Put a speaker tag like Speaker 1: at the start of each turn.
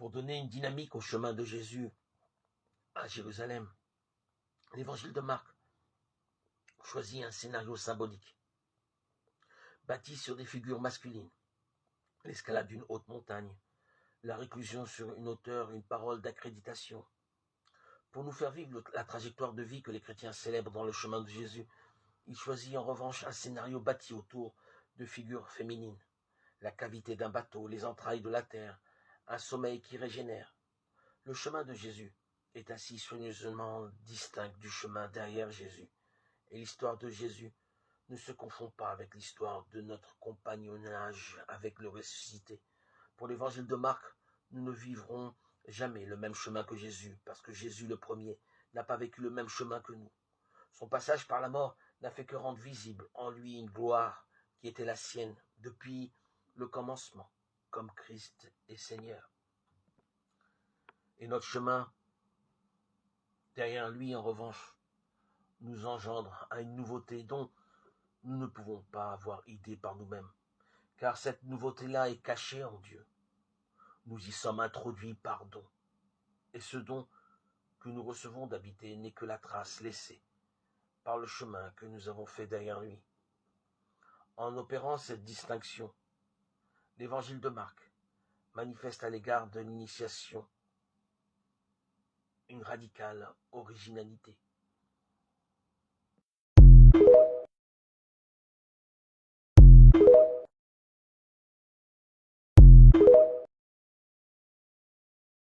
Speaker 1: pour donner une dynamique au chemin de Jésus à Jérusalem. L'évangile de Marc choisit un scénario symbolique, bâti sur des figures masculines, l'escalade d'une haute montagne, la réclusion sur une hauteur, une parole d'accréditation, pour nous faire vivre la trajectoire de vie que les chrétiens célèbrent dans le chemin de Jésus. Il choisit en revanche un scénario bâti autour de figures féminines, la cavité d'un bateau, les entrailles de la terre, un sommeil qui régénère. Le chemin de Jésus est ainsi soigneusement distinct du chemin derrière Jésus, et l'histoire de Jésus ne se confond pas avec l'histoire de notre compagnonnage avec le ressuscité. Pour l'évangile de Marc, nous ne vivrons jamais le même chemin que Jésus, parce que Jésus le premier n'a pas vécu le même chemin que nous. Son passage par la mort n'a fait que rendre visible en lui une gloire qui était la sienne depuis le commencement, comme Christ est Seigneur. Et notre chemin, derrière lui en revanche, nous engendre à une nouveauté dont nous ne pouvons pas avoir idée par nous-mêmes, car cette nouveauté-là est cachée en Dieu. Nous y sommes introduits par don, et ce don que nous recevons d'habiter n'est que la trace laissée par le chemin que nous avons fait derrière lui. En opérant cette distinction, l'évangile de Marc manifeste à l'égard de l'initiation une radicale originalité.